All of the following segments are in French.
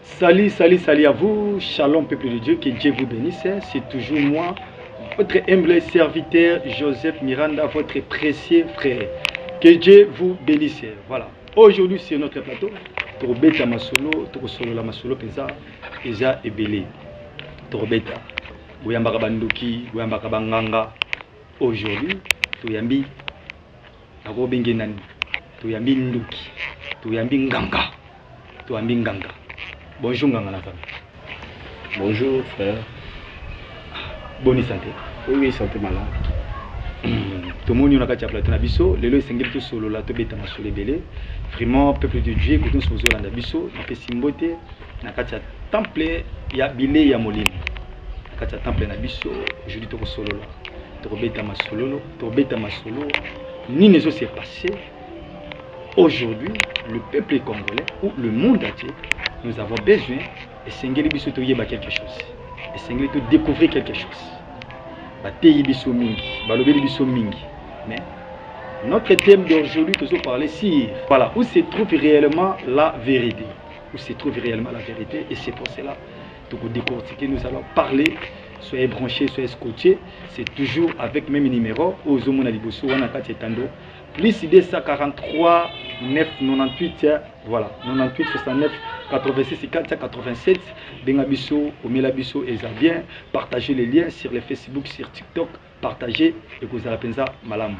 Salut, salut, salut à vous. Shalom, peuple de Dieu. Que Dieu vous bénisse. C'est toujours moi, votre humble serviteur Joseph Miranda, votre précieux frère. Que Dieu vous bénisse. Voilà. Aujourd'hui, sur notre plateau, Torobeta Masolo, Torosolo la Masolo, Pesa et Belé. Torobeta. Bouyambaka Bandoki, Bouyambaka Banganga. Aujourd'hui, Toyambi, Nakobengi Nani, Toyambi Ndoki, Toyambi Nganga, Toyambi Nganga. Bonjour Nganga la famille. Bonjour frère. Bonne santé. Oui, santé malade. Tout le monde a un plateau na biso. Lelo esengeli to solo la to beta masolo belé. Vraiment peuple de Dieu que nous sommes na biso na pesimbote na katia temple ya bilé ya molimo. Na katia temple na biso aujourd'hui to solo la. To beta masolo, to beta masolo. Nini zo s'est passé. Aujourd'hui, le peuple congolais ou le monde entier, nous avons besoin de s'engager biso to yeba quelque chose. Et s'engager to découvrir quelque chose. Bateyi biso mingi, balobeli biso mingi. Mais notre thème d'aujourd'hui, nous allons parler sur voilà, où se trouve réellement la vérité. Où se trouve réellement la vérité. Et c'est pour cela que nous décortiquer, nous allons parler. Soyez branchés, soyez scotchés. C'est toujours avec même numéro. Aux hommes Liboso, Wanakatendo. Plus 243 998. Voilà. 98 69 86 487. Bengabiso, Omelabiso et Zavien. Partagez les liens sur les Facebook, sur TikTok. Partagez et vous allez penser malam.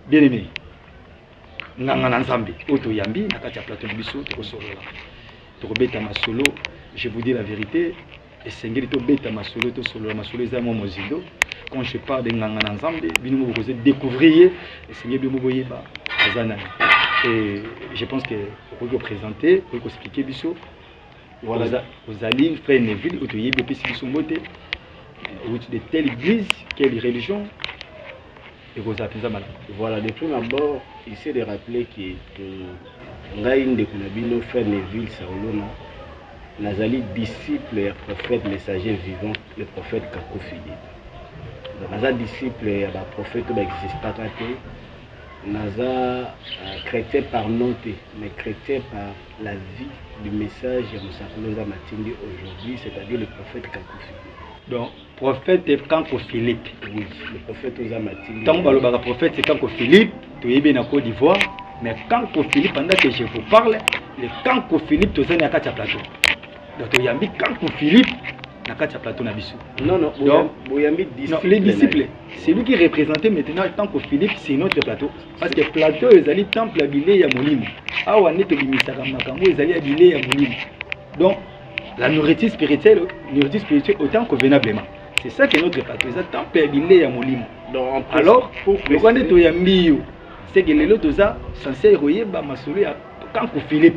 Bien aimé. Nganga Nzambi. Oto Yambi. Nakatia Platon Biso. Torobeta Masolo. Je vous dis la vérité. Et Sengeli to beta masolo to solo masolo za mo mozindo. Quand je parle de Nganga Nzambe, bino mo vous découvrir et Sengeli mo boyeba azana. Et je pense que vous pouvez présenter, vous pouvez expliquer biso. Voilà, vous allez frère Neville ou to yebe pesi biso moté. Ou de telle église, quelle religion et vous appelez ça malade. Voilà, depuis d'abord, ici de rappeler que Ngaïn de Kunabino frère Neville Saolona. Nazali disciple et prophète messager vivant, le prophète Kako Philippe. Naza disciple et prophète qui n'existe pas. Naza chrétien par noté, mais chrétien par la vie du message de Moussakoloza Matindi aujourd'hui, c'est-à-dire le prophète Kako Philippe. Donc, prophète Kako Philippe. Oui, le prophète Oza Matindi. Tant que le prophète c'est Kako Philippe, tu es bien en Côte d'Ivoire, mais Kako Philippe, pendant que je vous parle, le Kako Philippe, tu es à Katia Plateau. Donc, Yambi Kanko Philippe n'a qu'à plateau Nabisu. Non, non, Boyambi disciple. Les disciples, c'est lui qui représentait maintenant Kanko Philippe, c'est notre plateau. Parce que plateau, ils allaient temple habillé à Molim. Ah, on est au Bimisara Makambo, ils allaient habillé à Molim. Donc, la nourriture spirituelle autant convenablement. C'est ça que notre plateau, ils allaient temple habillé à Molim. Alors, pourquoi on est au Yambi, c'est que les autres sont censés envoyer Masoli à Kanko Philippe.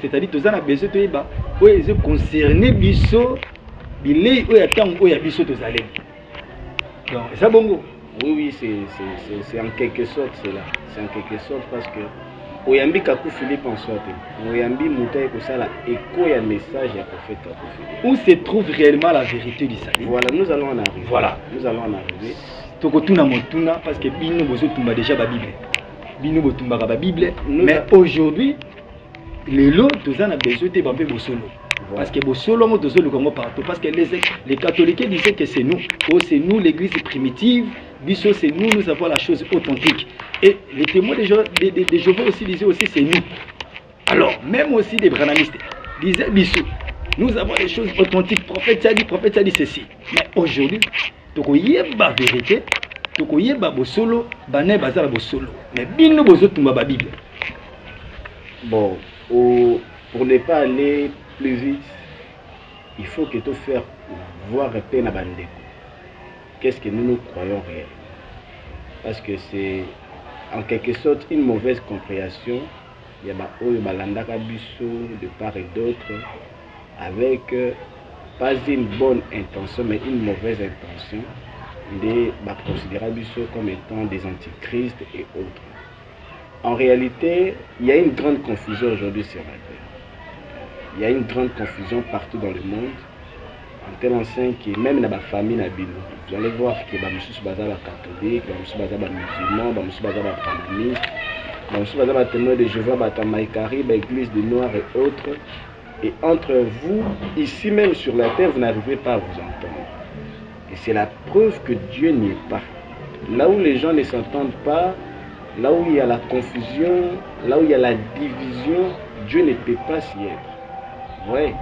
C'est-à-dire que nous avons besoin de concerner biso bilei ou attend ou ya biso tozalé. Donc ça bongo. Oui, c'est en quelque sorte cela. C'est en quelque sorte parce que Oyambi Kakou Philippe en sorte. Oyambi Moutaï ko sala écho ya message ya prophète Kakou Philippe. Où se trouve réellement la vérité du salut? Voilà, nous allons en arriver. Voilà, nous allons en arriver. Tokotuna motuna parce que bino bozo tumba déjà ba Bible. Bino botumba ba Bible, mais aujourd'hui les lots, tous en a besoin de bambé Bosolo. Parce que Bosolo, nous le Congo partout. Parce que les catholiques disaient que c'est nous. Oh, c'est nous l'église primitive. Bisso, c'est nous, nous avons la chose authentique. Et les témoins des Jéhovah aussi disaient aussi c'est nous. Alors, même aussi des branamistes disaient Bisso, nous avons des choses authentiques. Prophète a dit ceci. Mais aujourd'hui, tu as la vérité, tu as Bosolo, Bané Bazar Bosolo. Mais bien nous, Bozo Tumba Bible. Bon. Pour ne pas aller plus vite, il faut que tu fasses voir peine à Bandeko. Qu'est-ce que nous croyons réellement? Parce que c'est en quelque sorte une mauvaise compréhension. Il y a Balandaka Bisso de part et d'autre avec pas une bonne intention mais une mauvaise intention de considérer Bisso comme étant des antichrists et autres. En réalité, il y a une grande confusion aujourd'hui sur la terre. Il y a une grande confusion partout dans le monde. En tel enseigne que même dans la famille, vous allez voir que les catholiques, les musulmans, les témoins de Jéhovah, les églises de Noirs et autres. Et entre vous, ici même sur la terre, vous n'arrivez pas à vous entendre. Et c'est la preuve que Dieu n'y est pas. Là où les gens ne s'entendent pas, là où il y a la confusion, là où il y a la division, Dieu ne peut pas s'y être. Ouais,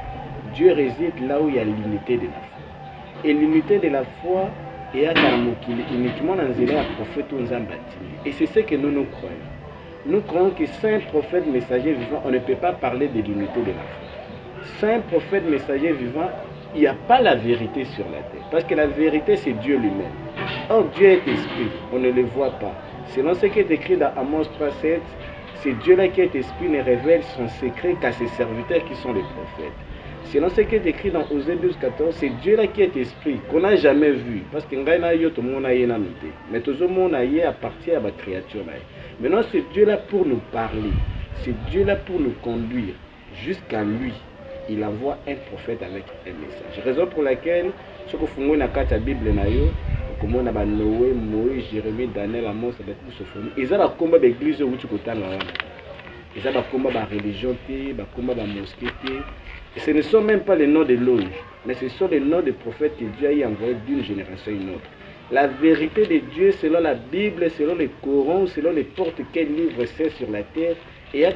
Dieu réside là où il y a l'unité de la foi. Et l'unité de la foi est uniquement dans le prophète. Et c'est ce que nous croyons. Nous croyons que saint prophète messager vivant, on ne peut pas parler de l'unité de la foi. Saint prophète messager vivant, il n'y a pas la vérité sur la terre. Parce que la vérité, c'est Dieu lui-même. Or, Dieu est esprit, on ne le voit pas. Selon ce qui est écrit dans Amos 3,7, c'est Dieu-là qui est esprit, ne révèle son secret qu'à ses serviteurs qui sont les prophètes. Selon ce qui est écrit dans Osée 12,14, c'est Dieu-là qui est esprit, qu'on n'a jamais vu. Parce que tout le monde a été. Mais tout le monde a été appartient à la créature. Maintenant, c'est Dieu-là pour nous parler. C'est Dieu-là pour nous conduire. Jusqu'à lui, il envoie un prophète avec un message. Raison pour laquelle, ce que vous avez dans la Bible, comme on a Noé, Moïse, Jérémie, Daniel, Amos, ils ont le combat de l'église où tu peux t'en aller. Ils ont le combat de la religion, le combat de la mosquée. Et ce ne sont même pas les noms de l'autre, mais ce sont les noms des prophètes que Dieu a envoyés d'une génération à une autre. La vérité de Dieu, selon la Bible, selon le Coran, selon n'importe quel livre c'est sur la terre, et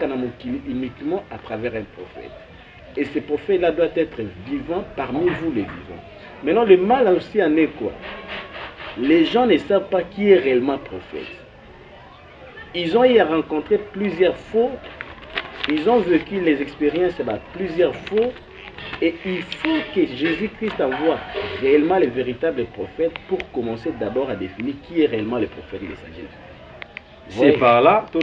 uniquement à travers un prophète. Et ce prophète-là doit être vivant parmi vous les vivants. Maintenant, le mal aussi en est quoi? Les gens ne savent pas qui est réellement prophète. Ils ont y rencontré plusieurs faux. Ils ont vécu les expériences plusieurs fois. Et il faut que Jésus-Christ envoie réellement les véritables prophètes pour commencer d'abord à définir qui est réellement le prophète messager. C'est par là que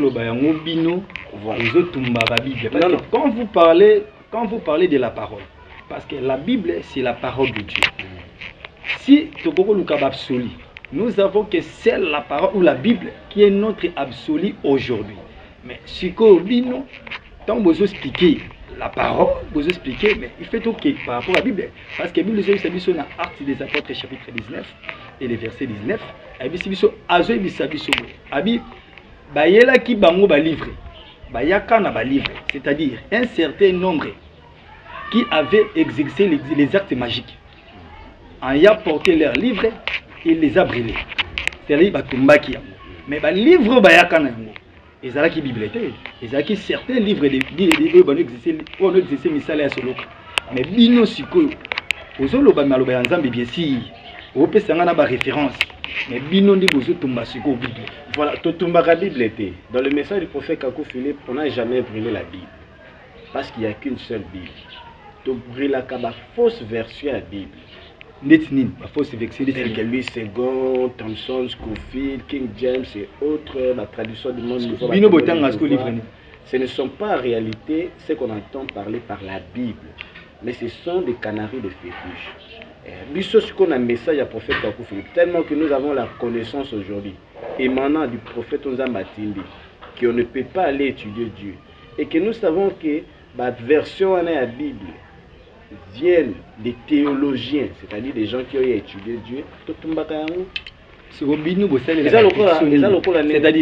quand vous parlez de la parole, parce que la Bible c'est la parole de Dieu. Si absolu, nous avons que c'est la parole ou la Bible qui est notre absolu aujourd'hui. Mais si vous tant vous expliquer la parole, vous expliquer, mais il fait tout par rapport à la Bible. Parce que la Bible, c'est dans Actes des Apôtres, chapitre 19, et le verset 19. C'est-à-dire un certain nombre qui avaient exercé les actes magiques. En y a porté leurs livres, il les a brûlés. C'est-à-dire mais les livres, ils ont qui bibliothèque, ils ont certains livres de on exercer misale à solo. Mais bino siko, aux oloba maloba nzambe bien si, au pesanga ba référence. Mais bino ndi bozo tumba siko Bible. Voilà, totumba la Bible était. Dans le message du prophète Kakou Philippe, on n'a jamais brûlé la Bible. Parce qu'il n'y a qu'une seule Bible. Tu brûles la fausse version de la Bible. Netinin, la fausse version de la Bible. Louis II, Thomson, Scofield, King James et autres, la traduction du monde nouveau. Ce ne sont pas en réalité ce qu'on entend parler par la Bible, mais ce sont des canaries de fétiche. Ce qu'on a un message à prophète Kakou Philippe, tellement que nous avons la connaissance aujourd'hui, émanant du prophète Onzambatindi, qu'on ne peut pas aller étudier Dieu. Et que nous savons que la version de la Bible viennent des théologiens, c'est-à-dire des gens qui ont étudié Dieu. C'est-à-dire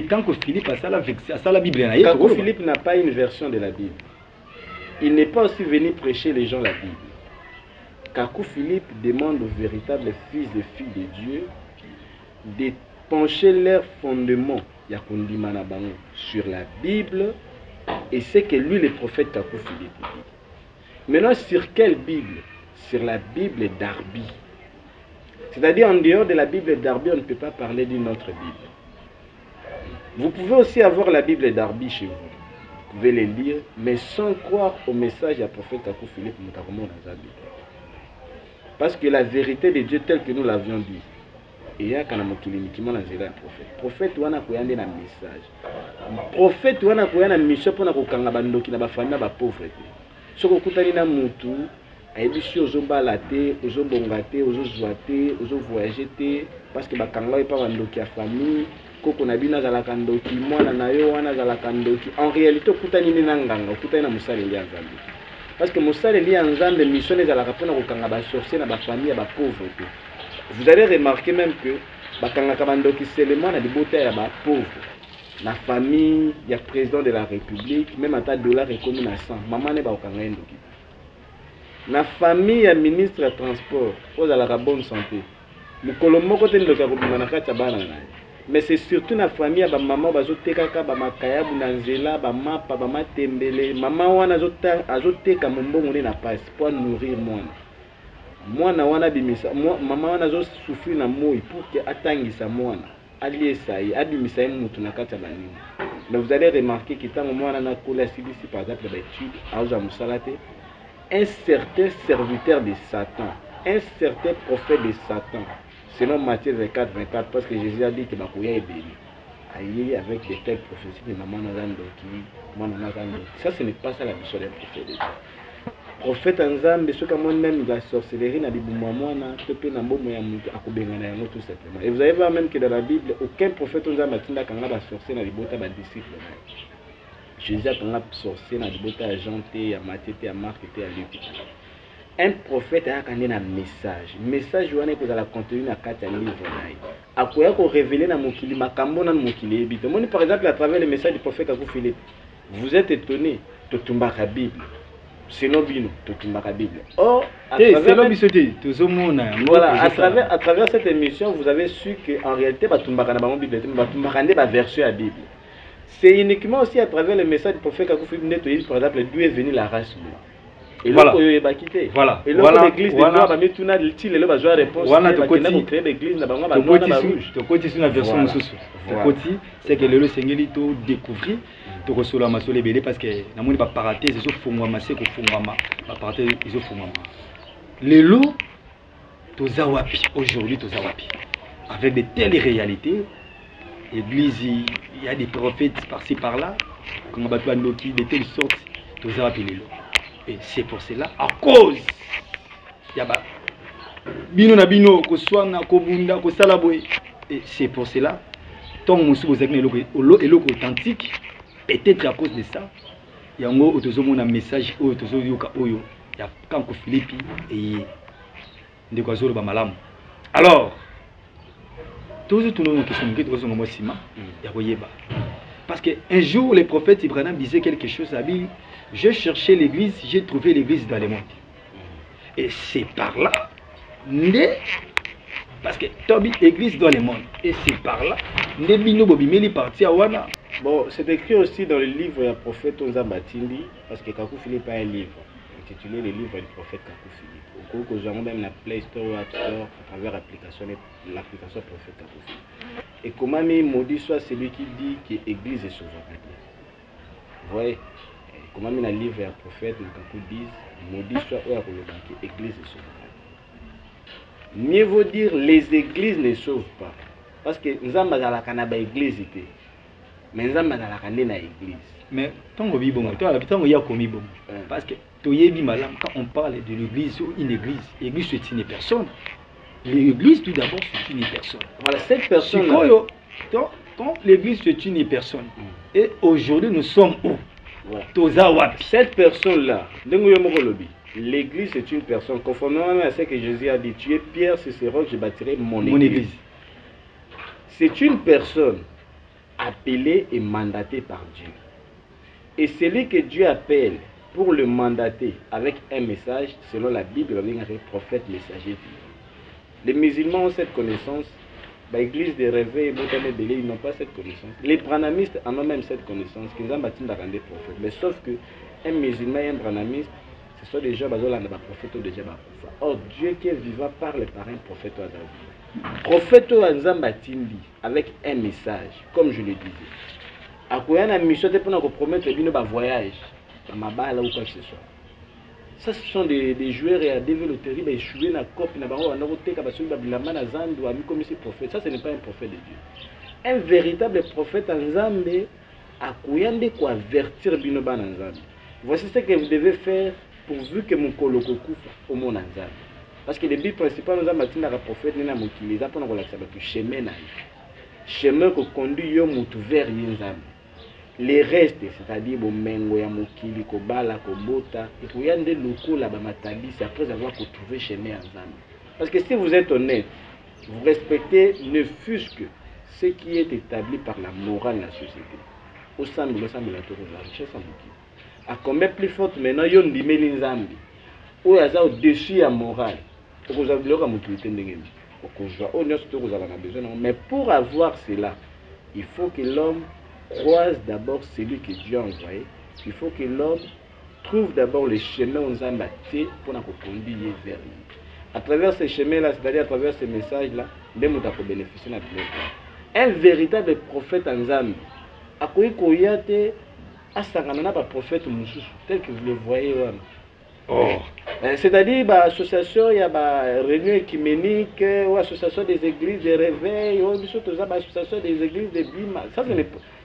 quand Philippe a la Bible, Philippe n'a pas une version de la Bible. Il n'est pas aussi venu prêcher les gens la Bible. Kakou Philippe demande aux véritables fils et filles de Dieu de pencher leurs fondements sur la Bible et c'est que lui, le prophète Kakou Philippe, dit. Maintenant, sur quelle Bible? Sur la Bible d'Arbi. C'est-à-dire, en dehors de la Bible d'Arbi, on ne peut pas parler d'une autre Bible. Vous pouvez aussi avoir la Bible d'Arbi chez vous. Vous pouvez les lire, mais sans croire au message du prophète Kakou Philippe. Parce que la vérité de Dieu, telle que nous l'avions dit, il y a un prophète. Prophète, il y a un message. Prophète, il y a une mission pour la famille de pauvreté. Ce que vous avez mutu, ayebishi ozobala te, ozobonga te, ozozwa te, ozovoyager te, parce que bakanga est pas bandoki ya famille, koko na bina za la kandoki, mwana na yo wana za la kandoki. En réalité, okutani ni nanganga, okutani na musaleli ya Nzambe. Parce que musaleli ya Nzambe mission ezalaka pona kokanga ba sorcier na ba famille ba pauvre te. Vous allez remarquer même que bakanga kabandoki seulement na libota ya ba pauvre. La famille, il y a président de la République, même à ta dollar est comme à 100. Maman n'est pas au Kangaïndoki. La famille ya ministre ya transport aux à la bonne santé. Mukolo moko te ndoka ko bimana kati bana na. Mais c'est surtout la famille ya ba maman bazoteka ba makaya bu na nzela ba mapa ba matembele. Maman wana azoteka mombongo ne na passe pour nourrir mwana. Mwana wana bimisa maman wana zo souffrir na moi pour que atangisa mwana. Aliesai abimisa mutu na kati banini. Mais vous allez remarquer que tant mwana na kola CDC par exemple d'études aza musalate un certain serviteur de Satan, un certain prophète de Satan, selon Matthieu 24, 24, parce que Jésus a dit que Bakouya est béni. Aïe, avec des telles prophéties de Maman Nazandoki, Maman Nazandoki. Ça, ce n'est pas ça la mission d'un prophète de Dieu. Prophète Nzambe, ce que moi-même, la sorcellerie, n'a dit Boumouamouana, Topé Nambo Moyamutu, Akobengana, tout simplement. Et vous allez voir même que dans la Bible, aucun prophète Nzambe n'a quand la sorcellerie, n'a dit Bota, ba disciple. Jésus a sorcier na libota à Jean à Matthieu à Marc à Luc. Un prophète a un message. Message wana ko la contenu na kati ya livre naï. Akoya ko révéler na mokili makambo na mokili ebito. Moni par exemple à travers le message du prophète Kakou Philippe. Vous êtes étonné de tomber la Bible. C'est non bino de tomber la Bible. Or à travers à travers cette émission, vous avez su que en réalité ba tomber na Bible, ba tomber ba version à Bible. C'est uniquement aussi à travers le message du prophète Kakou Philippe, par exemple, d'où est venue la race bleue. Et voilà. Voilà. Et là, l'église de Noir, va mettre une altitude, elle va jouer réponse. Voilà, l'église, c'est que le Seigneur to découvrir, to reçoit ma sole belé parce que na moni ba paraté, c'est fongwa masé ko fongwa ma, ba paraté ils fongwa ma. Les lots to zawapi aujourd'hui to zawapi avec de telles réalités. L'église, il y a des prophètes par-ci par-là, comme Batouanoki, de telle sorte, tous les lots. Et c'est pour cela, à cause, il y a bino na bino, ko swana, ko bunda, ko salaboy. Et c'est pour cela, tant que vous avez un authentique, peut-être à cause de ça, il y a un message, il y a quand Philippe et de quoi zolo ba malam. Alors, toujours tout le monde qui sont parce qu'un jour, le prophète Ibrahim disait quelque chose à Bible. J'ai cherché l'église, j'ai trouvé l'église dans le monde. Et c'est par là, parce que Tobi, l'église dans le monde. Et c'est par là, bon, c'est écrit aussi dans le livre du prophète Onza Batindi, parce que Kakou Philippe a un livre intitulé Le livre du prophète Kakou Philippe. Au cours que nous avons même la Play Store ou App Store à travers l'application prophète Kakou Philippe. Et comment maudit soit celui qui dit que l'église est sauvable. Vous voyez, comment le livre du prophète Kakou dit, maudit soit que l'église est sauvable. Mieux vaut dire les églises ne sauvent pas. Parce que nous avons une église. Mais nous avons une église. Mais tant que parce que quand on parle de l'église ou une église, l'église c'est une personne. L'église tout d'abord c'est une personne. Voilà, cette personne. Quand l'église c'est une personne, et aujourd'hui nous sommes où? Voilà. Cette personne-là, l'église c'est une personne. Conformément à ce que Jésus a dit, tu es Pierre, c'est ce roc, je bâtirai mon église. C'est une personne appelée et mandatée par Dieu. Et celui que Dieu appelle pour le mandater avec un message, selon la Bible, on va dire prophète messager. Les musulmans ont cette connaissance. L'église des réveils, ils n'ont pas cette connaissance. Les branamistes en ont même cette connaissance, qu'ils ont bâti des prophètes. Mais sauf que un musulman et un branamiste, ce sont des gens qui ont des prophètes ou déjà. Or, Dieu qui est vivant parle par un prophète ou un prophète ou un avec un message, comme je le disais. Akoya na mission pour promettre un voyage, dans ma balle ou quoi que ce soit. Ça, ce sont des joueurs et des véloteries, ils jouent dans la COP, ils comme si prophète. Ça, ce n'est pas un prophète de Dieu. Un véritable prophète en Zambé, Akoya ko avertir binoba en Zambé. Voici ce que vous devez faire pourvu que mon koloko koufa au monde en Zambé. Parce que le but principal, nous avons un prophète, nous avons un chemin. Chemin que conduit vers Yenzam. Les restes, c'est-à-dire Bomengo, Yamokili, Kobala, Kobota, et puis il y a des locaux là-bas, c'est après avoir trouvé chemin en Zambie. Parce que si vous êtes honnête, vous respectez ne fût-ce que ce qui est établi par la morale de la société. Au sein de la richesse en bouquet. À combien plus forte maintenant, il y a une Zambie. oyo aza au-dessus ya moral okozwa biloko ya motuité ndenge nini okozwa oyo nyonso to kozala na besoin nango mais pour avoir cela il faut que l'homme croise d'abord celui que Dieu a envoyé il faut que l'homme trouve d'abord le chemin où Nzambe a été pour nous conduire vers lui à travers ces chemins là c'est-à-dire à travers ces messages là nde moto akobénéficie na biloko un véritable prophète en Nzambe akoki koya te asangana na baprophète mosusu tel que vous le voyez wana. Oh. C'est-à-dire l'association, il y a la réunion écuménique, ou l'association des églises de réveil, ou l'association des églises de Bima. Ça,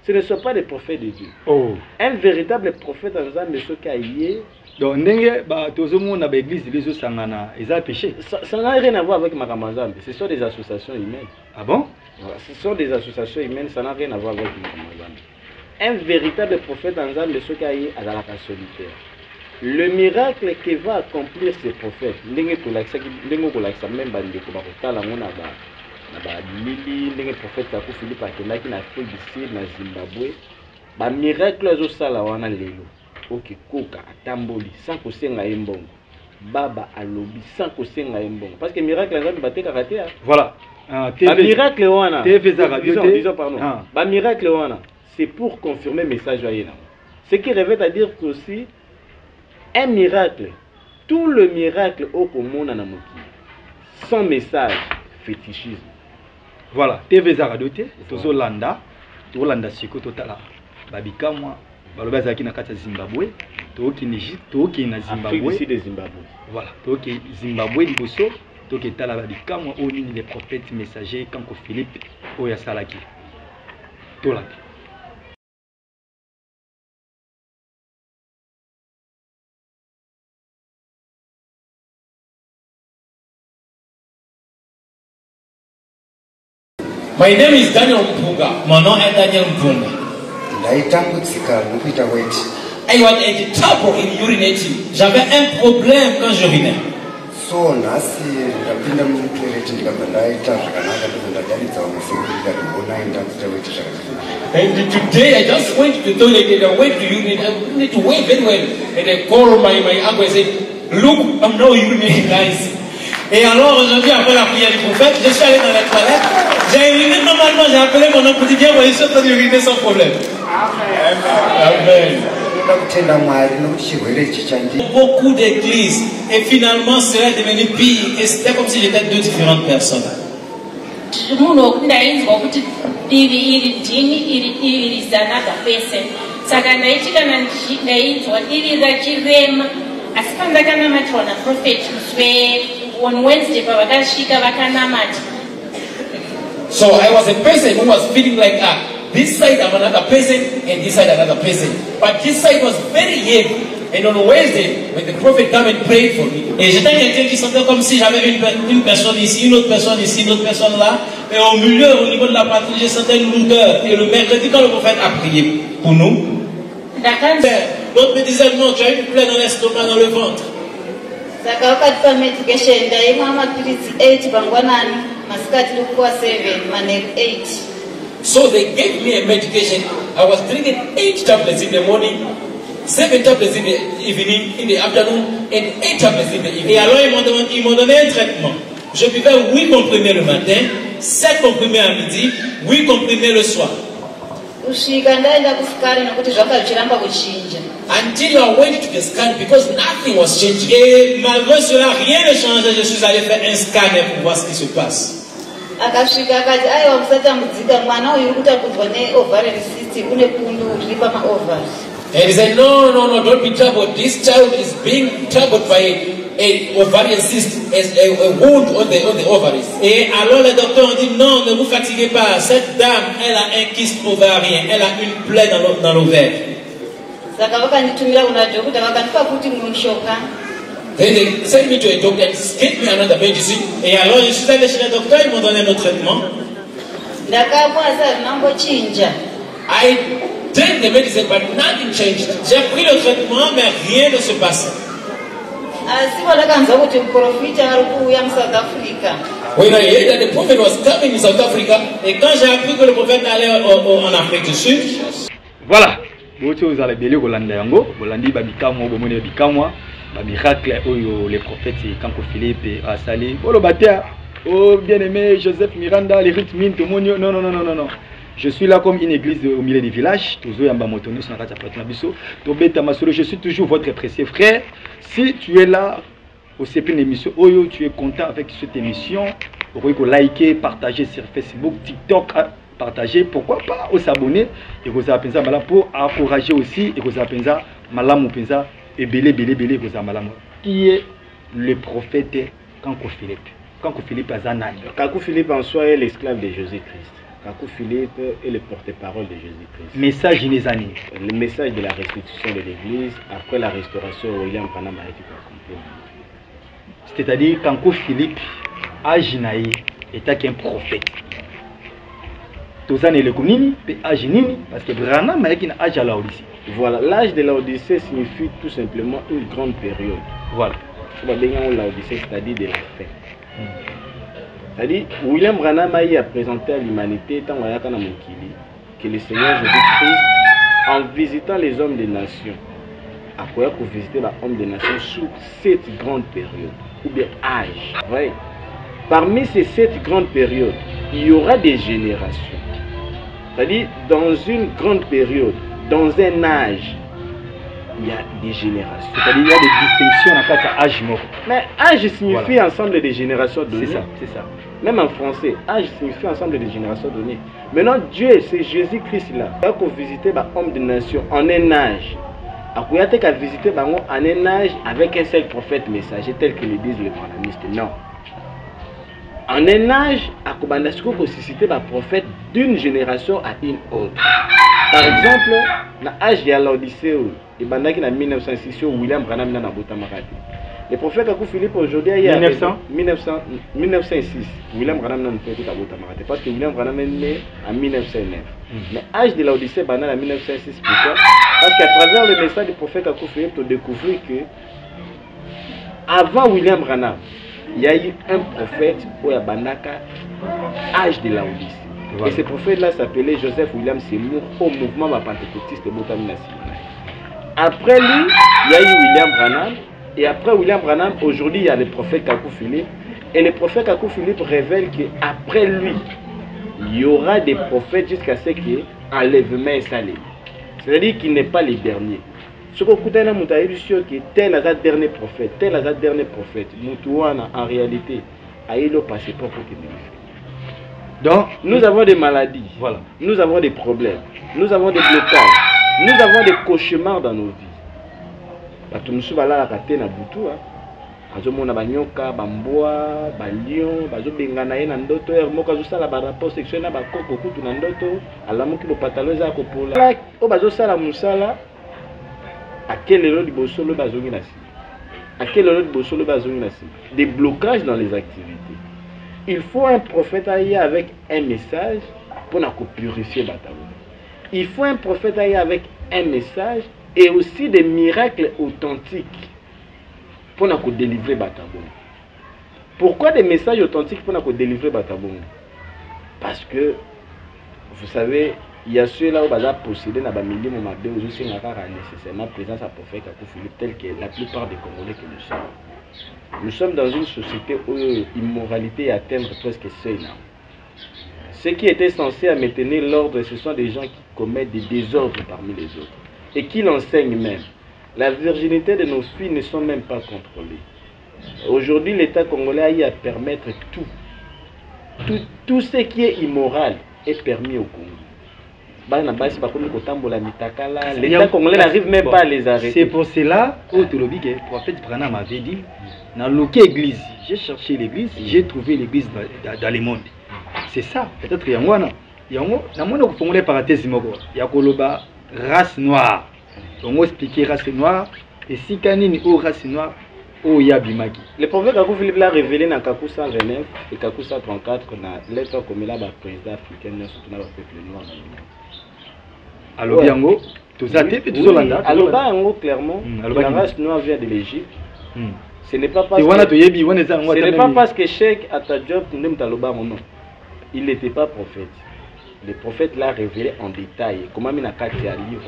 ce ne sont pas des prophètes de Dieu. Oh. Un véritable prophète en Zambie, mais ce qu'il y a. Donc, tout le monde dans l'église, les autres, ça péché. Ça n'a rien à voir avec Makamazambi. Ce sont des associations humaines. Ah bon? Voilà. Ce sont des associations humaines, ça n'a rien à voir avec Makamazambi. Un véritable prophète en Zambie, ce qu'il y a, à la solitaire. Le miracle que va accomplir ces prophètes, même prophète Philippe akendaki na Afrique du Sud na Zimbabwe, ba miracle ezosala wana lelo. Ok, koka atamboli sans kosenga embongo. Baba alobi sans kosenga embongo. Parce que miracle nzambe bateka katea. Voilà. Ba miracle wana. Disons pardon. Ba miracle wana, c'est pour confirmer le message à Yéna. Ce qui revient à dire qu'aussi un miracle, tout le miracle au commun en Amoki, sans message, fétichisme. Voilà, TV Zaradote, Tozo Landa, Tolanda Siko Totala, Babika moi, Baloba Zaki na kata Zimbabwe, Toki Niji, Toki na Zimbabwe. Ici de Zimbabwe. Voilà, Toki Zimbabwe Liboso, Toki Tala Babika moi, au les prophètes messagers, Kanko Philippe, Oya Salaki. Tolaki. My name is Daniel Mpunga. Mon nom est Daniel Mpunga. I was in trouble in urinating. J'avais un problème quand j'urinais. And today I just went to the toilet and I went to urinate. I need to wait very well. And I called my uncle and said, look, I'm now urinating, guys. Et alors aujourd'hui, après la prière du prophète, je suis allé dans la toilette. J'ai uriné normalement, j'ai appelé mon oncle pour dire, je suis en train d'uriner sans problème. Amen. Beaucoup d'églises, et finalement, cela est devenu pire. Et c'était comme si j'étais deux différentes personnes. On Wednesday, so I was a person who was feeling like this side I'm another person and this side another person. But this side was very heavy. And on Wednesday, when the prophet came and prayed for me, et j'étais quelqu'un qui sentait comme si j'avais une personne ici, une autre personne ici, une autre personne là. Et au milieu, au niveau de la patrie, je sentais une lourdeur. Et le mercredi, quand le prophète a prié pour nous, l'autre me disait non, tu as une plaie dans l'estomac, dans le ventre. So they gave me a medication. I was drinking 8 tablets in the morning, 7 tablets in the evening, in the afternoon, and 8 tablets in the evening. Et alors ils m'ont donné un traitement. Je buvais 8 comprimés le matin, 7 comprimés à midi, 8 comprimés le soir. Until I went to the scan because nothing was changing. Et malgré cela, rien ne changeait. Je suis allé faire un scanner pour voir ce qui se passe. And he said, no, don't be troubled. This child is being troubled by a ovarian cyst, a wound on the ovaries. Et alors le docteur dit, non, ne vous fatiguez pas. Cette dame, elle a un kyste ovarien. Elle a une plaie dans l'ovaire. Then they sent me to a doctor and gave me another medicine. Et alors je suis allé chez le docteur, ils m'ont donné un autre traitement. I drank the medicine, but nothing changed. J'ai pris le traitement, mais rien ne se passe. When I heard that the prophet was coming in South Africa, et quand j'ai appris que le prophète allait en Afrique du Sud, voilà. Boto za lebele kolanda yango bolandi babikamwa bomone babikamwa miracle les prophètes Kanko Philippe a salé oh le bâtard oh bien-aimé Joseph Miranda les rythmes tout le monde non. Je suis là comme une église au milieu des villages. Je suis toujours votre précieux frère. Si tu es là au CP émission, tu es content avec cette émission, vous pouvez liker, partager sur Facebook, TikTok, partager. Pourquoi pas s'abonner et vous avez pour encourager aussi et vous avez malam et belé qui est le prophète Kanko Philippe. Kanko Philippe Azanan. Kanko Philippe en soi est l'esclave de Jésus-Christ. Kanko Philippe est le porte-parole de Jésus-Christ. Message Inézani. Le message de la restitution de l'Église après la restauration William Branham a été accompli. C'est-à-dire Kanko Philippe Ajinaï était qu'un prophète. Tous les le Kounini, Ajinini, parce que Branham a été un âge à la Odyssée. Voilà, l'âge de la Odyssée signifie tout simplement une grande période. Voilà. L'Odyssée, c'est-à-dire de la fin. C'est-à-dire, William Branham a présenté à l'humanité que le Seigneur Jésus-Christ, en visitant les hommes des nations, a quoi pour visiter les hommes des nations sous cette grande période, ou bien âge. Ouais. Parmi ces 7 grandes périodes, il y aura des générations. C'est-à-dire, dans une grande période, dans un âge, il y a des générations. C'est-à-dire il y a des distinctions dans chaque âge mort. Mais âge signifie ensemble des générations données. C'est ça. Même en français, âge signifie ensemble des générations données. Maintenant, Dieu, c'est Jésus-Christ là. Il faut visiter les hommes de nation en un âge. Il y a visiter en un âge avec un seul prophète messager tel que le disent les branhamistes. Non. En un âge, il faut susciter les prophètes d'une génération à une autre. Par exemple, dans l'âge de l'Odyssée, il y a en 1906, William Branham n'a pas le prophète Kanko Philippe aujourd'hui, il y a 1906. William Branham n'a pas été parce que William Branham est né en 1909. Mais l'âge de l'Odyssée, il y a en 1906. Pourquoi? Parce qu'à travers le message du prophète Kanko Philippe, tu découvres que avant William Branham, il y a eu un prophète au Yabanaka, âge de l'Odyssée. Voilà. Et ce prophète-là s'appelait Joseph William Seymour au mouvement pentecôtiste de Botamina. Après lui, il y a eu William Branham. Et après William Branham, aujourd'hui, il y a le prophète Kanko Philippe. Et le prophète Kanko Philippe révèle qu'après lui, il y aura des prophètes jusqu'à ce que l'enlèvement est salé. C'est-à-dire qu'il n'est pas le dernier. Ce que vous avez dit, c'est que tel est le dernier prophète, tel est le dernier prophète. En réalité, il y a le passeport pour qu'il nous. Donc, nous avons des maladies, voilà. Nous avons des problèmes, nous avons des blocages, nous avons des cauchemars dans nos vies. Nous avons des butu, azomona banyoka, bamboa, balion, bazobengana ye na ndoto, moko azosala ba rapport sexuel na bakoko kutu na ndoto, alamuki bo pantalon za kopola. O bazosala musala, akelelo libosolo bazongi na si. Akelelo libosolo bazongi na si. Des blocages dans les activités. Il faut un prophète ailleurs avec un message pour purifier Batabo. Il faut un prophète ailleurs avec un message et aussi des miracles authentiques pour délivrer Batabo. Pourquoi des messages authentiques pour délivrer Batabo? Parce que, vous savez, il y a ceux-là où ils possédé dans les milliers de mabé, où ils nécessairement présence à prophète Kanko Philippe, tel que la plupart des Congolais que nous sommes. Nous sommes dans une société où l'immoralité atteint presque seuil. Ceux qui étaient censés maintenir l'ordre, ce sont des gens qui commettent des désordres parmi les autres et qui l'enseignent même. La virginité de nos filles ne sont même pas contrôlées. Aujourd'hui, l'État congolais a eu à permettre tout ce qui est immoral est permis au Congo. L'État congolais n'arrive même pas à les arrêter. C'est pour cela que le prophète Branham m'avait dit, dans l'église, j'ai cherché l'église, j'ai trouvé l'église dans le monde. C'est ça, peut-être qu'il y a un il y a race noire. On va expliquer race noire, et si kanini ou race noire, ou yabimaki. Le prophète Kanko Philippe l'a révélé dans Kakou 129 et Kakou 134 dans l'être comme il a le président africain, surtout dans le peuple noir. Alors, Biango, tout ça, alors, clairement, la race noire vient de l'Égypte. Ce n'est pas parce que Cheikh Anta Diop il n'était pas prophète. Le prophète l'a révélé en détail. Comment il a livre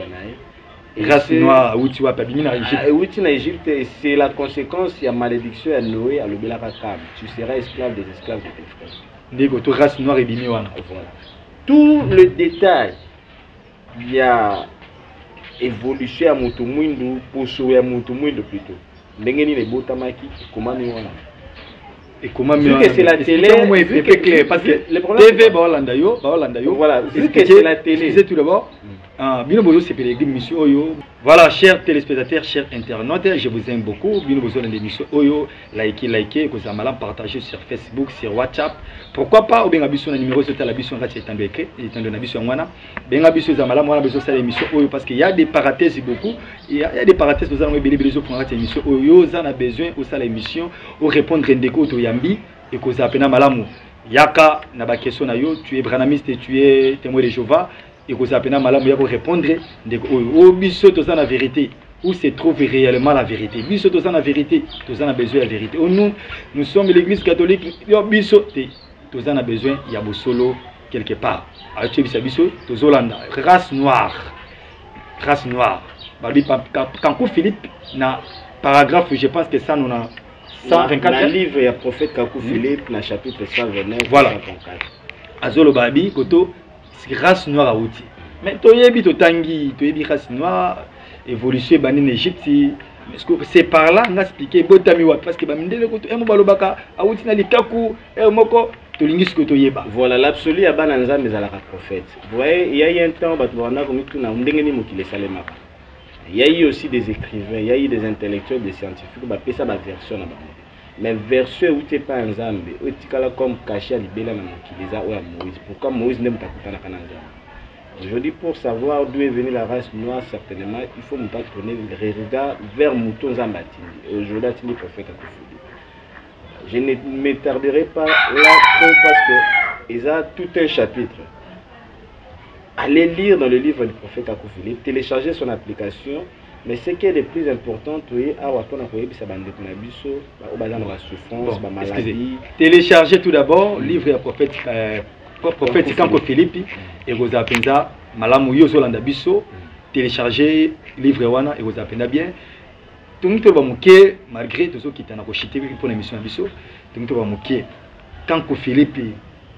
race noire outi wa pabimi na Égypte. Outi na Égypte, c'est la conséquence de la malédiction à Noé à l'obélaka kam. Tu seras esclave des esclaves de tes frères. Ndeko to race noire ebimi wana. Voilà. Tout le détail, il y a évolution à Mutumwindu, poso ya Mutumwindu plutôt. Ndengeni le botamaki, comment ni wana. Et comment c'est la télé, c'est clair parce que TV Baolanda yo, voilà, vu que c'est la télé. C'est tout d'abord Bino Bozo c'est l'émission Oyo. Voilà, chers téléspectateurs, chers internautes, je vous aime beaucoup. Bino Bozo dans l'émission Oyo, likez, que ça m'a partagé sur Facebook, sur WhatsApp. Pourquoi pas au Bengabiso na numéro sur la biso en fait étant écrit, étant de nabiso ngwana. Bengabiso za mala mwana beso ça l'émission Oyo parce qu'il y a des parenthèses beaucoup. Il y a des parenthèses nous allons béliser pour la émission Oyo, ça a besoin au ça l'émission au répondre ndeko to yambi et que ça appena malamu. Yaka na ba question na yo, tu es branamiste et tu es témoin de Jéhovah. Et que ça appelle malamu pour répondre au biso to ça la vérité où se trouve réellement la vérité biso to ça la vérité to ça a besoin de la vérité nous sommes l'église catholique yo biso to ça a besoin il y a bosolo quelque part alors tu biso biso to zolanda race noire babi Kankou Philippe na paragraphe je pense que ça nous a 124 dans livre il y a prophète Kankou Philippe na chapitre 129 voilà azolo babi koto race noire à outil. Mais toyebi to tangi, toyebi race noire évolution bani en Égypte. C'est par là on a expliqué botami wa parce que bamindele ko to emo balobaka a outil na likaku e moko to lingis ko toyeba. Voilà l'absolu ya bana nzambe za la prophète. Vous voyez, il y a eu un temps bato bana ko mitu na ndengeni mokile salemaka. Il y a eu aussi des écrivains, il y a eu des intellectuels, des scientifiques ba pesa ba version na bango. Mais verset où tu n'es pas un Zambé, où tu es comme caché à l'ibéla dans Moïse. Pourquoi Moïse n'est pas un Zambé? Aujourd'hui, pour savoir d'où est venue la race noire, certainement, il faut nous tourner le regard vers Mouton Zambatini. Aujourd'hui, il est prophète à je ne m'étarderai pas là trop parce que il y a tout un chapitre. Allez lire dans le livre du prophète Akoufili, télécharger son application. Mais ce qui est le plus important, c'est la souffrance, la maladie. Téléchargez tout d'abord le livre du prophète Kankou Philippe et vous appelez Malamu Yozolanda Biso. Téléchargez le livre Wana et vous appelez bien. Tout le monde malgré tout ce qui est en chité pour l'émission Biso, tout le monde Kankou Philippe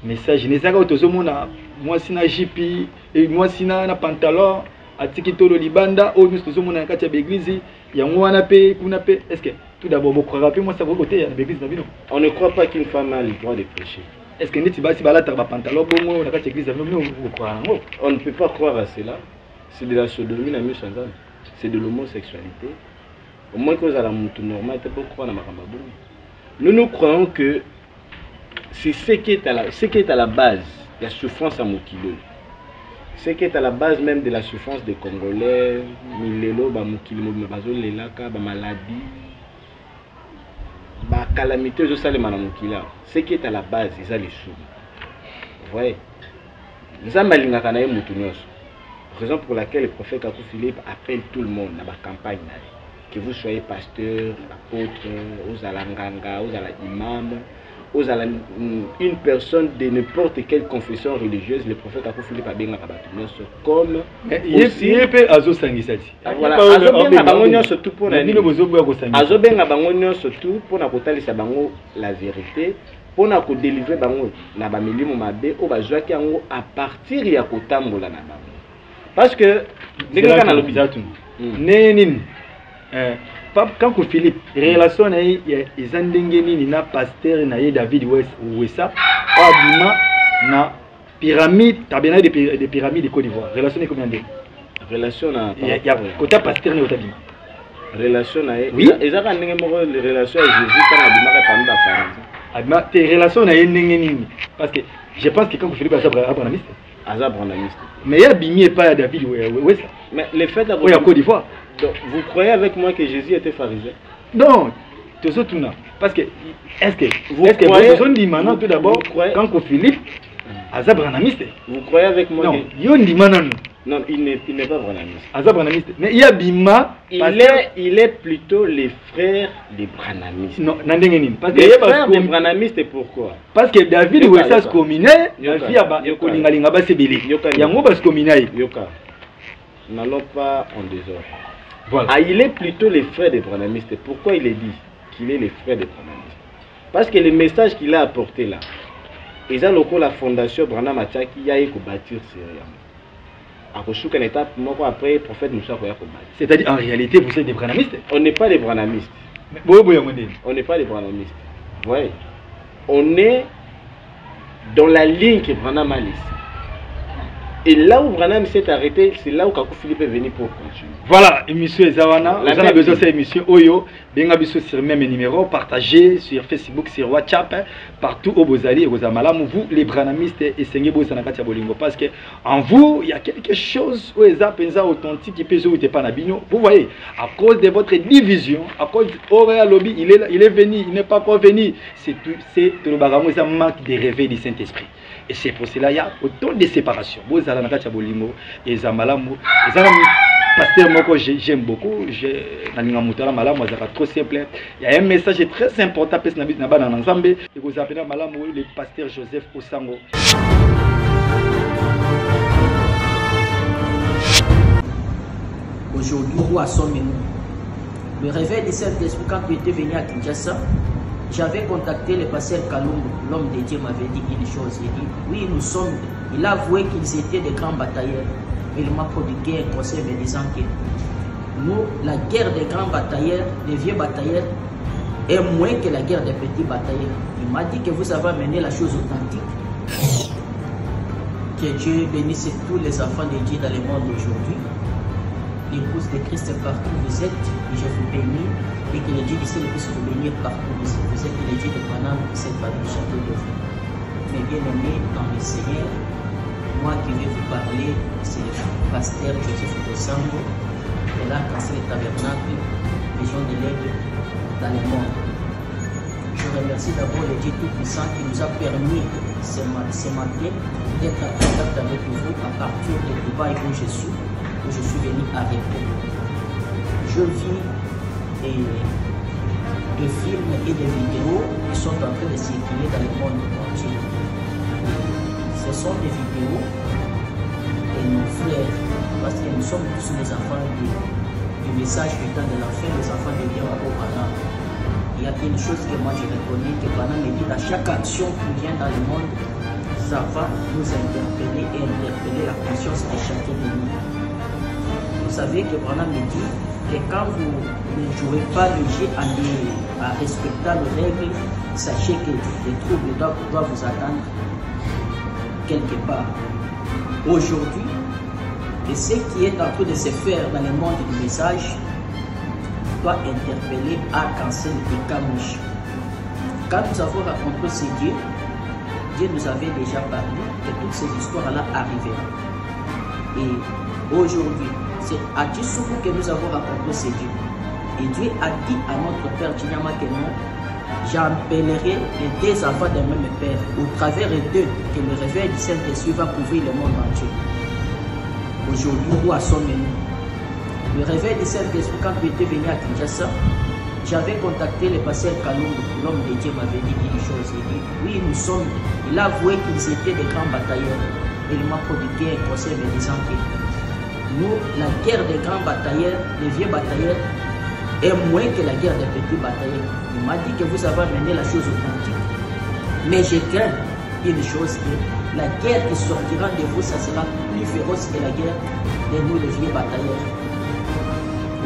message n'est pas tout le monde moi si na jipi et moi si na pantalon. Atiki tolo libanda au nous sommes dans kati ya église yango wana pe kuna pe est-ce que tout d'abord vous croire moi ça vous côté à l'église nabino on ne croit pas qu'une femme a le droit de prêcher est-ce que neti basi balata ba pantalon bongo na kati ya église nabino vous croire ngo on ne peut pas croire à cela c'est de la sodomie na misanza c'est de l'homosexualité au moins que za la mutu normal tu peux croire na makamba bongo nous croyons que c'est ce qui est à la base la souffrance à Mokilo. Ce qui est à la base même de la souffrance des Congolais, Milelo, Bamukilo, Bazolelaka, Maladie, calamité, ce qui est à la base, c'est les sous. Vous voyez, raison pour laquelle le prophète Kankou Philippe appelle tout le monde dans la campagne. Que vous soyez pasteur, apôtre, aux alanganga, aux imams, une personne de n'importe quelle confession religieuse, le prophète Kankou Philippe a bien comme aussi voilà surtout pour la vérité pour na ko délivrer bango na ba milimo mabe o ba zwaki yango à partir ya kotambola na bango parce que ndenge kana lobizatu neni Kankou Philippe relation na ils ndenge nini na pasteur na David Wessa abima na pyramide tabernacle de pyramide de Côte d'Ivoire relation combien de relation na ya côté pasteur na otabima relation na ezaka ndenge moko relation à Jésus kana abima ka tamba faransa abima te relation na ndenge nini parce que je pense que Kankou Philippe azabranamiste mais il y a bimi et pas à David Wessa mais le fait d'avoir Côte d'Ivoire. Donc, vous croyez avec moi que Jésus était pharisien? Non, tout ça tout là. Parce que est-ce que vous croyez dit maintenant tout d'abord Kankou Philippe azabranamiste? Vous croyez avec moi? Non, yo ndi mananu. Non, il n'est pas branamiste. Azabranamiste. Mais il y a bima. Il est plutôt les frères des branamistes. Non, nandenge nini? Parce que les frères des branamistes pourquoi? Parce que David Wessa communait, la fille a kolingalinga ba sebeli. Yango bas communait. Yoka. n'allons pas en désordre. Voilà. Ah, il est plutôt les frères des branamistes. Pourquoi il est dit qu'il est les frères des branamistes? Parce que le message qu'il a apporté là, ils ont encore la fondation Branham Atchaki, il y a eu bâtir sérieusement. Après, le prophète Moussa a bâtir. C'est-à-dire, en réalité, vous êtes des branamistes? On n'est pas des branamistes. On n'est pas des branamistes. Vous voyez? On est dans la ligne que Branham a laissée. Et là où Branham s'est arrêté, c'est là où Kakou Philippe est venu pour continuer. Voilà, émission Ezawana. Vous avez besoin de cette émission Oyo. Bien sûr sur le même numéro, partagez sur Facebook, sur WhatsApp, partout où vous allez, vous avez vous, les branamistes, et Seigneur Bosanakatia Bolingo. Parce que en vous, il y a quelque chose où les appenza authentiques qui peut être pas nabino. Vous voyez, à cause de votre division, à cause d'Oréa Lobby, il est venu, il n'est pas encore venu. C'est tout le bagage, ça manque de réveil du Saint-Esprit. Et c'est pour cela qu'il y a autant de séparation. Vous allez dans le Bolingo, et Zamalamu, pasteur Moko, j'aime beaucoup. Trop simple. Il y a un message très important pour et vous appelez le pasteur Joseph Osango. Aujourd'hui, où sommes-nous? Le réveil du Saint-Esprit, quand tu étais venu à Kinshasa, j'avais contacté le pasteur Kalumbu. L'homme de Dieu m'avait dit une chose. Il dit, oui, nous sommes. Il a avoué qu'ils étaient des grands batailleurs. Il m'a prodigué un conseil me disant que nous, la guerre des grands batailleurs, des vieux batailleurs, est moins que la guerre des petits batailleurs. Il m'a dit que vous avez amené la chose authentique. Que Dieu bénisse tous les enfants de Dieu dans le monde aujourd'hui. L'épouse de Christ partout où vous êtes, et je vous bénis, et que le Dieu du ciel puisse vous bénir partout où vous êtes, le Dieu de Branham, cette famille château de vous. Mes bien-aimés dans le Seigneur, moi qui vais vous parler, c'est le pasteur Joseph Osango, de l'arc-en-ciel tabernacle, vision de l'aigle dans le monde. Je remercie d'abord le Dieu Tout-Puissant qui nous a permis ce matin d'être en contact avec vous à partir de Dubaï où je suis venu arrêter. Je vis de films et de vidéos qui sont en train de circuler dans le monde entier. Ce sont des vidéos de nos frères, parce que nous sommes tous les enfants du message du temps de l'enfer, les enfants de Dieu au Branham. Il y a une chose que moi je reconnais, que Branham me dit, à chaque action qui vient dans le monde, ça va nous interpeller et interpeller la conscience de chacun de nous. Vous savez que Branham me dit que quand vous ne jouez pas le jeu en respectant les règles, sachez que les troubles doivent vous attendre quelque part. Aujourd'hui, et ce qui est en train de se faire dans le monde du message doit interpeller Arc-en-Ciel et Kamouche. Quand nous avons rencontré ce Dieu, Dieu nous avait déjà parlé que toutes ces histoires-là arriveront. Et aujourd'hui, c'est à Tissoukou que nous avons rencontré ce Dieu. Et Dieu a dit à notre Père Tinyama que non, j'appellerai les deux enfants d'un même Père, au travers d'eux que le réveil du Saint-Esprit va couvrir le monde entier. Aujourd'hui, où sommes-nous? Le réveil du Saint-Esprit, quand tu étais venu à Kinshasa, j'avais contacté le pasteur Kalumbu. L'homme de Dieu m'avait dit une chose. Il dit, oui, nous sommes. Il a avoué qu'ils étaient des grands batailleurs. Et il m'a prodigué un conseil me disant que nous, la guerre des grands batailleurs, des vieux batailleurs, est moins que la guerre des petits batailleurs. Il m'a dit que vous avez amené la chose authentique. Mais je crains une chose, que la guerre qui sortira de vous, ça sera plus féroce que la guerre de nous, les vieux batailleurs.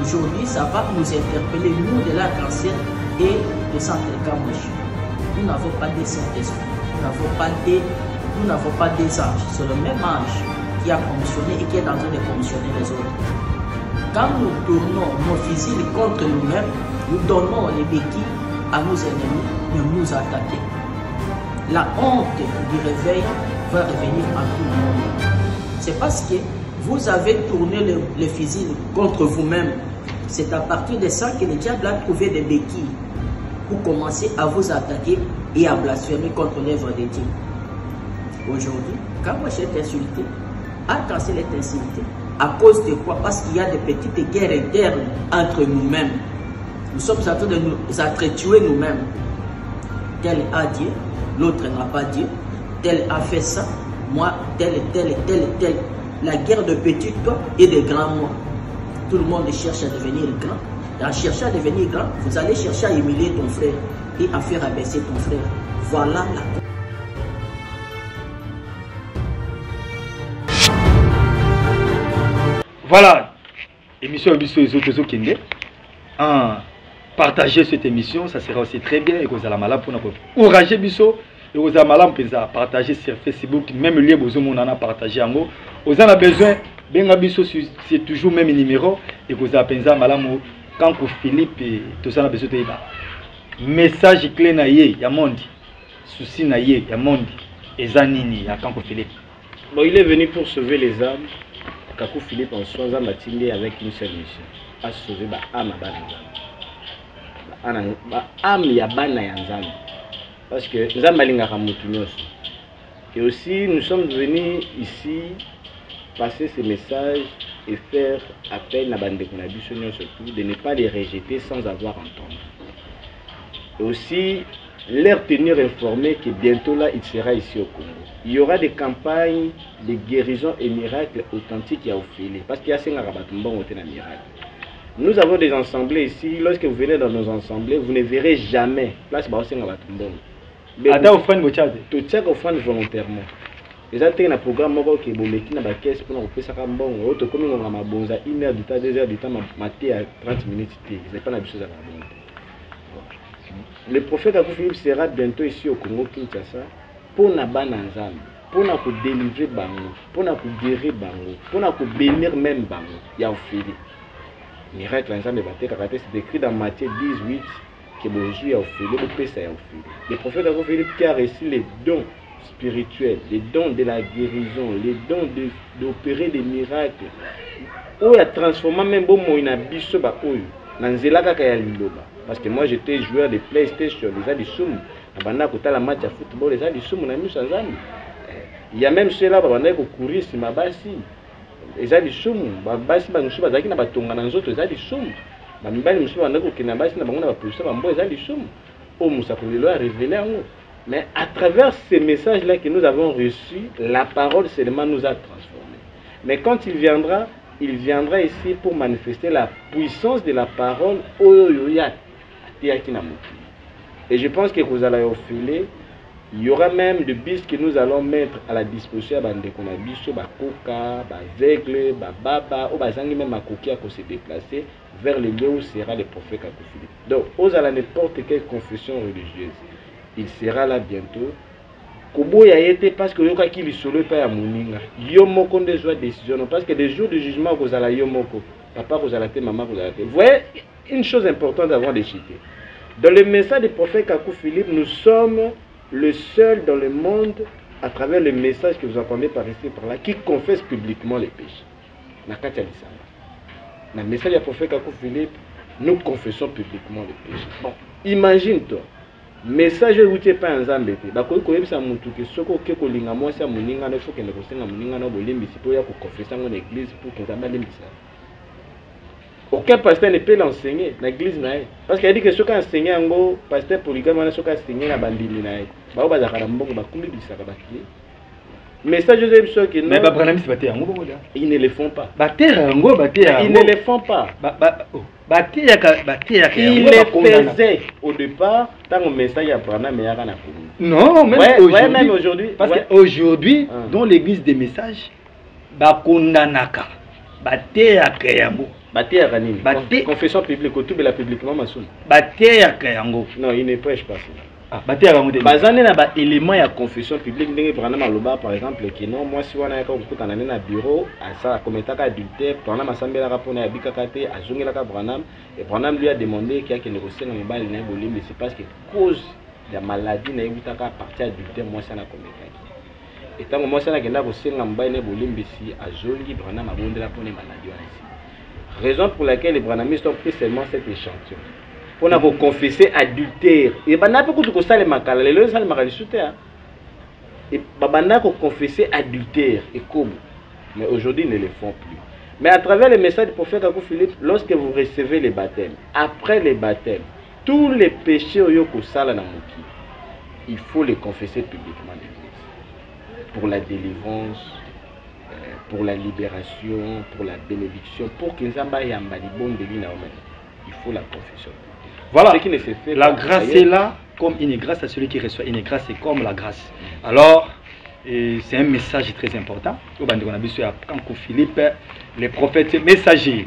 Aujourd'hui, ça va nous interpeller, nous, de l'arc-en-ciel et de centre Kamouche. Nous n'avons pas de Saint-Esprit, nous n'avons pas des anges. C'est le même ange qui a commissionné et qui est en train de commissionner les autres. Quand nous tournons nos fusils contre nous-mêmes, nous donnons les béquilles à nos ennemis de nous attaquer. La honte du réveil va revenir à tout le monde. C'est parce que vous avez tourné le fusil contre vous-même. C'est à partir de ça que le diable a trouvé des béquilles pour commencer à vous attaquer et à blasphémer contre l'œuvre de Dieu. Aujourd'hui, quand moi j'ai été insulté, Arc-en-Ciel est insulté. À cause de quoi? Parce qu'il y a des petites guerres internes entre nous-mêmes. Nous sommes en train de nous entretuer nous-mêmes. Tel a Dieu, l'autre n'a pas Dieu. Tel a fait ça, moi, tel. la guerre de petits toi et des grands moi. Tout le monde cherche à devenir grand. Et en cherchant à devenir grand, vous allez chercher à humilier ton frère et à faire abaisser ton frère. Voilà la. Voilà, émission Bisso et Zotozo Kende. Partagez cette émission, ça sera aussi très bien. Et vous allez malade pour encourager Bisso. Et vous allez malade pour partager sur Facebook. Même le lien, vous avez partagé en haut. Vous avez besoin, bien Bisso, c'est toujours le même numéro. Et vous avez besoin malade quand Philippe et tout ça, besoin de message clé na ye, ya monde. Souci na ye, ya monde. Et Zanini, ya Kanko Philippe. Bon, il est venu pour sauver les âmes. Kakou Philippe en soi a matiné avec une seule mission, à sauver ba âme à Bananzam. Ba âme ya bana ya Nzambe. Parce que Nzambalinga Ramoutunios. Et aussi nous sommes venus ici passer ces messages et faire appel à Bande Konabisonio surtout de ne pas les rejeter sans avoir entendu. Et aussi leur tenir informés que bientôt là il sera ici au Congo. Il y aura des campagnes de guérison et miracles authentiques à offrir. Parce qu'il y a ces miracles. Nous avons des assemblées ici. Lorsque vous venez dans nos assemblées, vous ne verrez jamais. Place offrande volontairement. Les autres ont un programme qui est bon, la caisse pour nous faire ça bon. Autre comme on a ma bonza 1 heure du temps, 2 heures du temps, maté à 30 minutes. C'est pas la chose à la bonne. Le prophète Kakou Philippe sera bientôt ici au Congo Kinshasa. Pour na bananzam, pour na délivrer bango, pour na guérir bango, pour na bénir même bango, ya ofili. Miracle ensemble baté karaté c'est écrit dans Matthieu 18 que bonjour ya ofili, le pesa ya ofili. Le prophète Kakou Philippe qui a reçu les dons spirituels, les dons de la guérison, les dons d'opérer des miracles. Ou ya transformer même bon mo ina biso ba oyo. Nanzela kaka ya liloba. Parce que moi j'étais joueur de PlayStation, déjà du soum. Abanda kota la match à football, déjà du soum, on a mis sans amis. Il y a même ceux-là, abanda ko courir sur ma basi. Déjà du soum, basi ba nsuba zaki na batonga na nzoto, déjà du soum. Ba mibali nsuba banda ko kina basi na bango na ba poussa ba mbo, déjà du soum. Oh Moussa Kolelo a révélé en nous. Mais à travers ces messages-là que nous avons reçus, la parole seulement nous a transformés. Mais quand il viendra ici pour manifester la puissance de la parole. Et je pense que vous allez offrir, il y aura même des bus que nous allons mettre à la disposition de Konabiso, Bakoka, Bazègle, Bababa, ou Bazangi même Makokia pour se déplacer vers le lieu où sera le prophète Kakou Philippe. Donc, aux à n'importe quelle confession religieuse, il sera là bientôt. Kobo ya été parce que yoka ki lisolo pa ya moninga. Yo moko nde joie décision parce que des jours de jugement vous allez yo moko. Papa vous allez maman vous allez. Vous voyez une chose importante avant de citer. Dans le message du prophète Kakou Philippe, nous sommes le seul dans le monde à travers le message que vous entendez par ici par là qui confesse publiquement les péchés. Nakati alisanga. Dans le message du prophète Kakou Philippe, nous confessons publiquement les péchés. Bon, imagine-toi. Message routier pas nzambe te bakoyi koyebisa mutu ke soko ke kolinga mwasi ya moninga na foke ndeko senga moninga na bolembisi po ya ko confesser dans l'église pour que nzambe alembisa. Aucun pasteur ne peut l'enseigner dans l'église na parce qu'il a dit que soka enseigner ngo pasteur polygame na soka enseigner na bandimi na ba ba za kala mbongo bakumbi bisaka bakili. Message Joseph Soki non. Mais Branham c'est baté yango bongo. Ils ne le font pas. Baté yango baté yango. Ils ne le font pas. Baté yaka il le faisait au départ tant que message à Branham mais yaka na komi. Non, même aujourd'hui parce que aujourd'hui dans l'église des messages bakondanaka baté yaka yango. Baté yaka nini? Confession publique autour de la publiquement masoun. Baté yaka yango. Non, il ne prêche pas ça. Baté yango te. Bazane na ba élément ya confession publique ndenge Branham aloba par exemple que non moi si wana yaka kokutana na bureau asa kometaka adultère Branham asambela ka pona ya bikakate azongela ka Branham et Branham lui a demandé qu'il y a que négocier na mibali na bolimbi c'est parce que cause de maladie na yebutaka partir adultère moi ça na kometaki et tant moi ça na kenda ko senga mibali na bolimbi si azongi Branham abondela pona maladie wana ici raison pour laquelle les Branhamistes ont pris seulement cet échantillon. On a confessé adultère. Et bana peut que ça les makala, les lois ça les makala souté. Et bana ko confessé adultère et comme. Mais aujourd'hui ils ne le font plus. Mais à travers le message du prophète Kakou Philippe, lorsque vous recevez les baptêmes, après les baptêmes, tous les péchés oyoko sala na moki, il faut les confesser publiquement l'église. Pour la délivrance, pour la libération, pour la bénédiction, pour que Nzamba yamba di bon de lui il faut la confession. Voilà, ce qui ne se fait la pas, grâce est là comme une grâce à celui qui reçoit une grâce, c'est comme la grâce. Alors, c'est un message très important. Au bandit on a besoin quand Philippe, les prophètes messagers.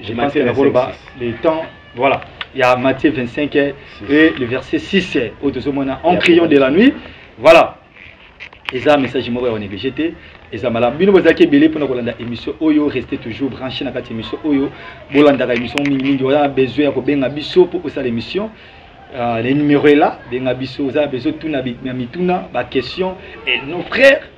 Je pense que le temps, voilà. Il y a Matthieu 25 et le verset 6 en criant de la nuit. Voilà. Et ça, message moi on est négligé. Et ça m'a bien vous avez belé pour nous la émission Oyo rester toujours branché dans cette émission Oyo. Bolanda la émission mingi on a besoin de benga biso pour ça l'émission. Les numéros là, benga biso on a besoin tout na mituna ba question et nos frères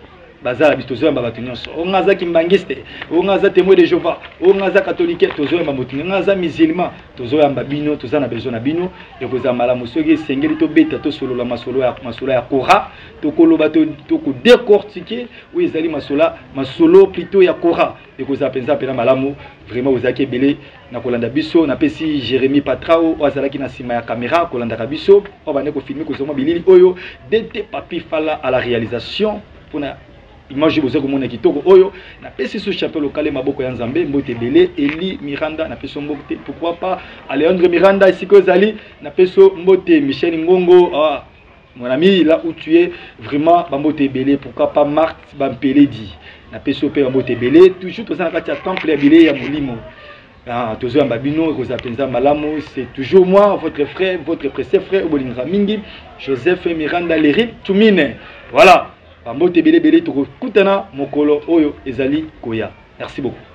bazala bitozo ba batunyoso. On a za kimbangiste, on a za témoin de Jéhovah, on a za catholique, tozo ba motunyo, on a za musulman, tozo ya mbabino, toza na besoin na bino et ko za mala musoge sengeli to beta to solo la masolo ya kora, to koloba to ko décortiquer ou ezali masolo plutôt ya kora et ko za penza pena malamu vraiment vous avez belé na kolanda biso na pesi Jérémy Patrao o azalaki na sima ya caméra kolanda ka biso o bane ko filmer ko zoma bilili oyo dete papi fala à la réalisation pour na image bozo ko mona kitoko oyo na pesi sous chapelle local maboko ya Nzambe mbote belé Eli Miranda na peso mbote pourquoi pas Alejandro Miranda isiko zali na peso mbote Michel Ngongo mon ami là où tu es vraiment mbote belé pourquoi pas Marc Bampeledi na peso pe mbote belé toujours to ça na kati ya temple ya bilé ya molimo toujours un babino malamu c'est toujours moi votre frère votre précieux frère Obolinga Mingi Joseph Miranda Leri Tumine voilà Bambote belé belé to kutana mokolo oyo ezali koya. Merci beaucoup.